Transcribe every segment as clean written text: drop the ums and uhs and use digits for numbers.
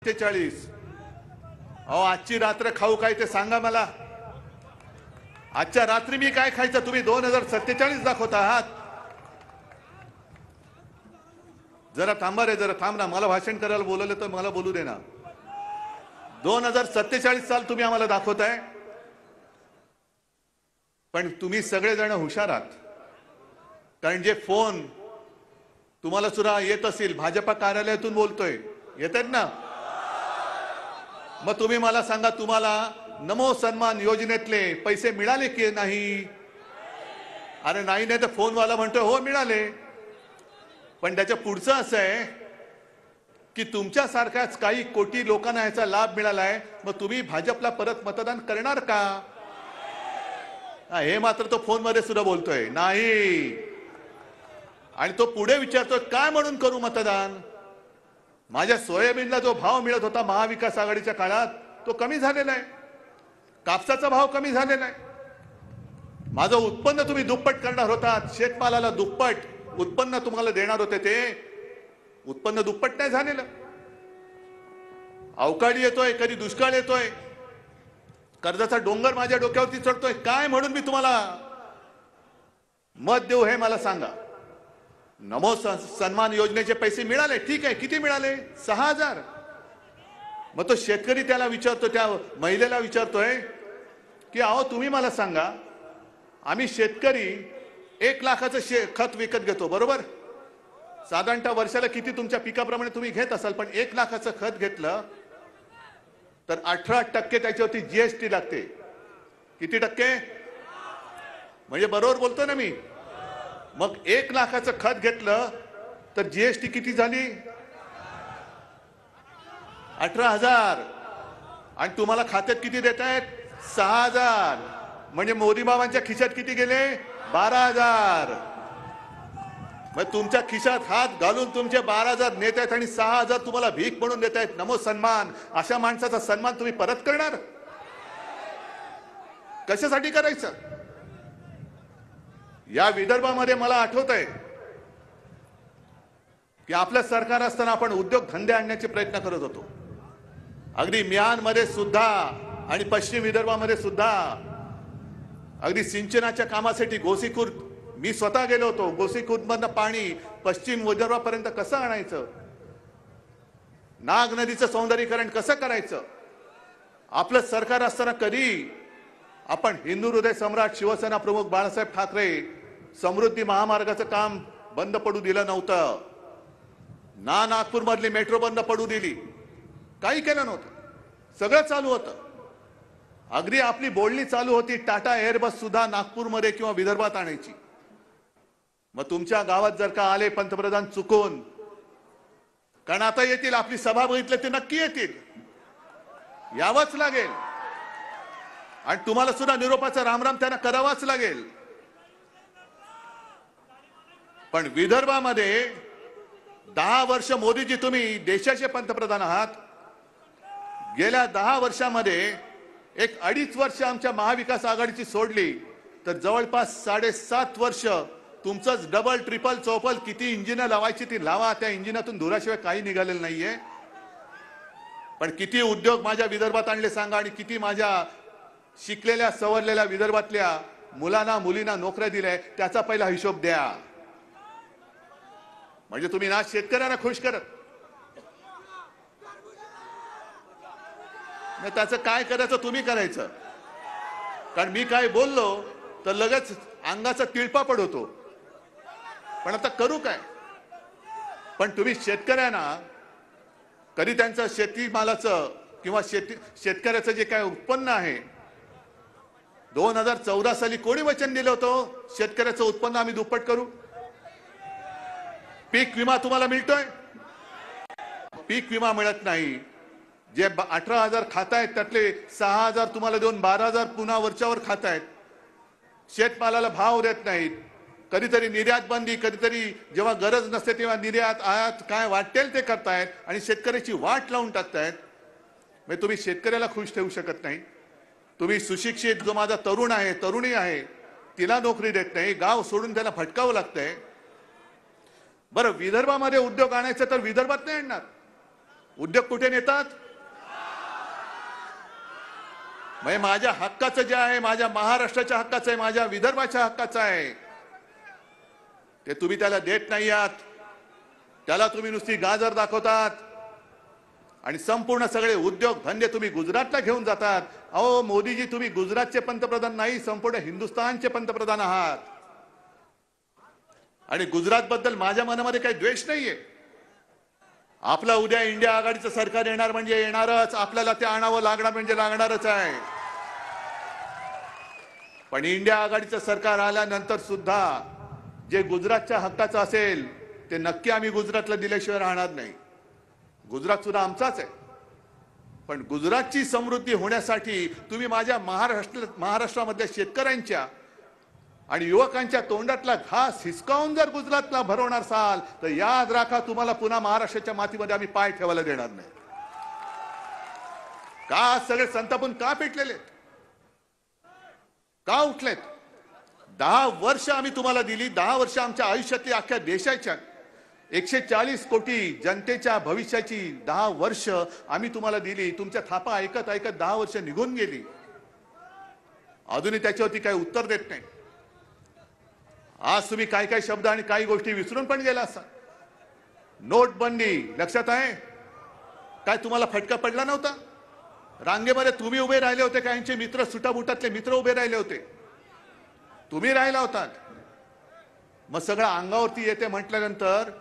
47 अहो आजची रात्र खाऊ काय ते सांगा मला। आजच्या रात्री मी काय खायचं तुम्ही 2047 दाखवत आहात। जरा थांबा रे, जरा थांब ना, मला भाषण करायला बोलवलं तर मला बोलू दे ना। 2047 साल तुम्ही आम्हाला दाखवताय, पण तुम्ही सगळेजण हुशार आहात, कारण जे फोन तुम्हाला सुद्धा येत असेल भाजपा कार्यालयातून बोलतोय, येतात ना, मग तुम्ही मला सांगा तुम्हाला नमो सन्मान योजनेतले पैसे मिळाले की नाही? अरे नाही तर फोनवाला म्हणतोय हो मिळाले, पण त्याच्या पुढचं असं आहे की तुमच्यासारख्याच काही कोटी लोकांना याचा लाभ मिळालाय, मग तुम्ही भाजपला परत मतदान करणार का? हे मात्र तो फोनमध्ये सुद्धा बोलतोय नाही, आणि तो पुढे विचारतोय काय म्हणून करू मतदान? माझ्या सोयाबीनला जो भाव मिळत होता महाविकास आघाडीच्या काळात तो कमी झालेला आहे, कापसाचा भाव कमी झालेला आहे, माझं उत्पन्न तुम्ही दुप्पट करणार होतात, शेतमालाला दुप्पट उत्पन्न तुम्हाला देणार होते, ते उत्पन्न दुप्पट नाही झालेलं। अवकाळी येतोय, कधी दुष्काळ येतोय, कर्जाचा डोंगर माझ्या डोक्यावरती चढतोय, काय म्हणून मी तुम्हाला मत देऊ हे मला सांगा। नमो सन्मान योजनेचे पैसे मिळाले, ठीक आहे, किती मिळाले? 6000। मग तो शेतकरी त्याला विचारतो, त्या महिलेला विचारतोय की अहो तुम्ही मला सांगा, आम्ही शेतकरी 1 लाखाचं खत विकत घेतो, बरोबर? साधारणतः वर्षाला किती तुमच्या पिकाप्रमाणे तुम्ही घेत असाल, पण 1 लाखाचं खत घेतलं तर 18% त्याच्यावरती जीएसटी लागते। किती टक्के? म्हणजे बरोबर बोलतो ना मी? मग 1 लाखाचं खत घेतलं तर जीएसटी किती झाली? 18,000। आणि तुम्हाला खात्यात किती देत आहेत? 6,000। म्हणजे मोदी बाबांच्या खिशात किती गेले? 12,000। मग तुमच्या खिशात हात घालून तुमचे 12,000 नेत आहेत आणि 6,000 तुम्हाला भीक म्हणून देत आहेत, नमो सन्मान। अशा माणसाचा सन्मान तुम्ही परत करणार? कशासाठी करायचं? या विदर्भामध्ये मला आठवत आहे की आपलं सरकार असताना आपण उद्योग धंदे आणण्याचे प्रयत्न करत होतो, अगदी म्यानमध्ये सुद्धा आणि पश्चिम विदर्भामध्ये सुद्धा। अगदी सिंचनाच्या कामासाठी गोसीखुर्द मी स्वतः गेलो होतो, गोसीखुर्दमधनं पाणी पश्चिम विदर्भापर्यंत कसं आणायचं, नाग नदीचं सौंदर्यीकरण कसं करायचं, आपलं सरकार असताना कधी आपण हिंदू हृदय सम्राट शिवसेना प्रमुख बाळासाहेब ठाकरे समृद्धी महामार्गाचं काम बंद पडू दिलं नव्हतं, ना नागपूर मधली मेट्रो बंद पडू दिली, काही केलं नव्हतं, सगळं चालू होतं। अगदी आपली बोलणी चालू होती टाटा एअरबस सुद्धा नागपूरमध्ये किंवा विदर्भात आणायची। मग तुमच्या गावात जर का आले पंतप्रधान चुकून, कारण आता येतील, आपली सभा बघितली ते नक्की येतील, यावंच लागेल, आणि तुम्हाला सुद्धा निरोपाचा रामराम त्यांना करावाच लागेल। पण विदर्भामध्ये 10 वर्ष मोदीजी तुम्ही देशाचे पंतप्रधान आहात, गेल्या 10 वर्षामध्ये 1-2.5 वर्ष आमच्या महाविकास आघाडीची सोडली तर जवळपास 7.5 वर्ष तुमचंच डबल ट्रिपल चौपल किती इंजिन लावायची ती लावा, त्या इंजिनातून धुराशिवाय काही निघालेलं नाहीये। पण किती उद्योग माझ्या विदर्भात आणले सांगा, आणि किती माझ्या शिकलेल्या सवरलेल्या विदर्भातल्या मुलांना मुलींना नोकऱ्या दिल्या, त्याचा पहिला हिशोब द्या। म्हणजे तुम्ही ना शेतकऱ्यांना खुश करत, मग त्याचं काय करायचं तुम्ही करायचं, कारण मी काय बोललो तर लगेच अंगाचा तिळपा पडतो, पण आता करू काय? पण तुम्ही शेतकऱ्यांना कधी त्यांचं शेतीमालाचं किंवा शेतकऱ्याचं जे काय उत्पन्न आहे, 2014 साली कोणी वचन दिलं होतं शेतकऱ्याचं उत्पन्न आम्ही दुप्पट करू? पीक विमा तुम्हाला मिळतोय? पीक विमा मिळत नाही। जे 18,000 खातायत त्यातले 6,000 तुम्हाला देऊन 12,000 पुन्हा वरच्यावर खातायत, शेतमालाला भाव देत नाहीत, कधीतरी निर्यात बंदी, कधीतरी जेव्हा गरज नसते तेव्हा निर्यात आयात काय वाटेल ते करतायत आणि शेतकऱ्याची वाट लावून टाकतायत। म्हणजे तुम्ही शेतकऱ्याला खुश ठेवू शकत नाही, तुम्ही सुशिक्षित जो माझा तरुण आहे तरुणी आहे तिला नोकरी देत नाही, गाव सोडून त्याला भटकावं लागतंय। बरं, विदर्भामध्ये उद्योग आणायचं तर विदर्भात नाही आणणार, उद्योग कुठे नेतात? म्हणजे माझ्या हक्काचं जे आहे, माझ्या महाराष्ट्राच्या हक्काचं आहे, माझ्या विदर्भाच्या हक्काचं आहे, ते तुम्ही त्याला देत नाही आहात. त्याला तुम्ही नुसती गाजर दाखवतात आणि संपूर्ण सगळे उद्योग धंदे तुम्ही गुजरातला घेऊन जातात. अहो मोदीजी, तुम्ही गुजरातचे पंतप्रधान नाही, संपूर्ण हिंदुस्थानचे पंतप्रधान आहात. आणि गुजरात बद्दल माझ्या मनामध्ये काही द्वेष नाहीये. आपला उद्या इंडिया आघाडीचं सरकार येणार म्हणजे येणारच, आपल्याला ते आणावं लागणार म्हणजे लागणारच आहे. पण इंडिया आघाडीचं सरकार आल्यानंतर सुद्धा जे गुजरातच्या हक्काचं असेल ते नक्की आम्ही गुजरातला दिल्याशिवाय राहणार नाही. गुजरात सुद्धा आमचाच आहे. पण गुजरातची समृद्धी होण्यासाठी तुम्ही माझ्या महाराष्ट्रामधल्या शेतकऱ्यांच्या आणि युवकांच्या तोंडातला घास हिसकावून जर गुजरातला भरवणार असाल तर याद राखा, तुम्हाला पुन्हा महाराष्ट्राच्या मातीमध्ये आम्ही पाय ठेवायला देणार नाही. का सगळे संतापून का पेटलेले, का उठलेत? 10 वर्ष आम्ही तुम्हाला दिली, 10 वर्ष आमच्या आयुष्यातली, अख्ख्या देशाच्या 140 कोटी जनतेच्या भविष्याची 10 वर्ष आम्ही तुम्हाला दिली. तुमच्या थापा ऐकत ऐकत 10 वर्ष निघून गेली. अजूनही त्याच्यावरती काही उत्तर देत नाही. आज तुम्ही काही काही शब्द आणि काही गोष्टी विसरून पण गेला असाल. नोटबंदी लक्षात आहे? काय तुम्हाला फटका पडला नव्हता? रांगेमध्ये तुम्ही उभे राहिले होते, काहींचे मित्र, सुटाबुटातले मित्र उभे राहिले होते, तुम्ही राहिला होतात. मग सगळं अंगावरती येते म्हटल्यानंतर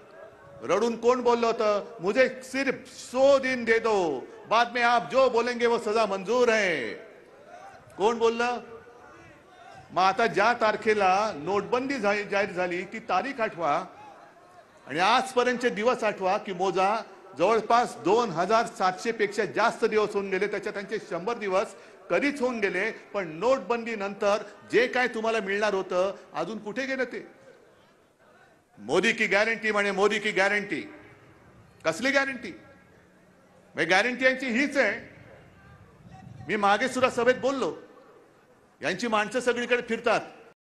रडून कोण बोललं होतं? मुझे सिर्फ 100 दिन दे दो, बाद में आप जो बोलेंगे वो सजा मंजूर है. कोण बोललं? मग आता ज्या तारखेला नोटबंदी जाहीर झाली ती तारीख आठवा आणि आजपर्यंतचे दिवस आठवा की मोजा. जवळपास 2700 पेक्षा जास्त दिवस होऊन गेले. त्याच्यात त्यांचे 100 दिवस कधीच होऊन गेले. पण नोटबंदी नंतर जे काय तुम्हाला मिळणार होतं अजून कुठे गेलं ते? मोदी की गॅरंटी म्हणे, मोदी की गॅरंटी. कसली गॅरंटी? गॅरंटी यांची हीच आहे. मी मागे सुद्धा सभेत बोललो, यांची माणसं सगळीकडे फिरतात,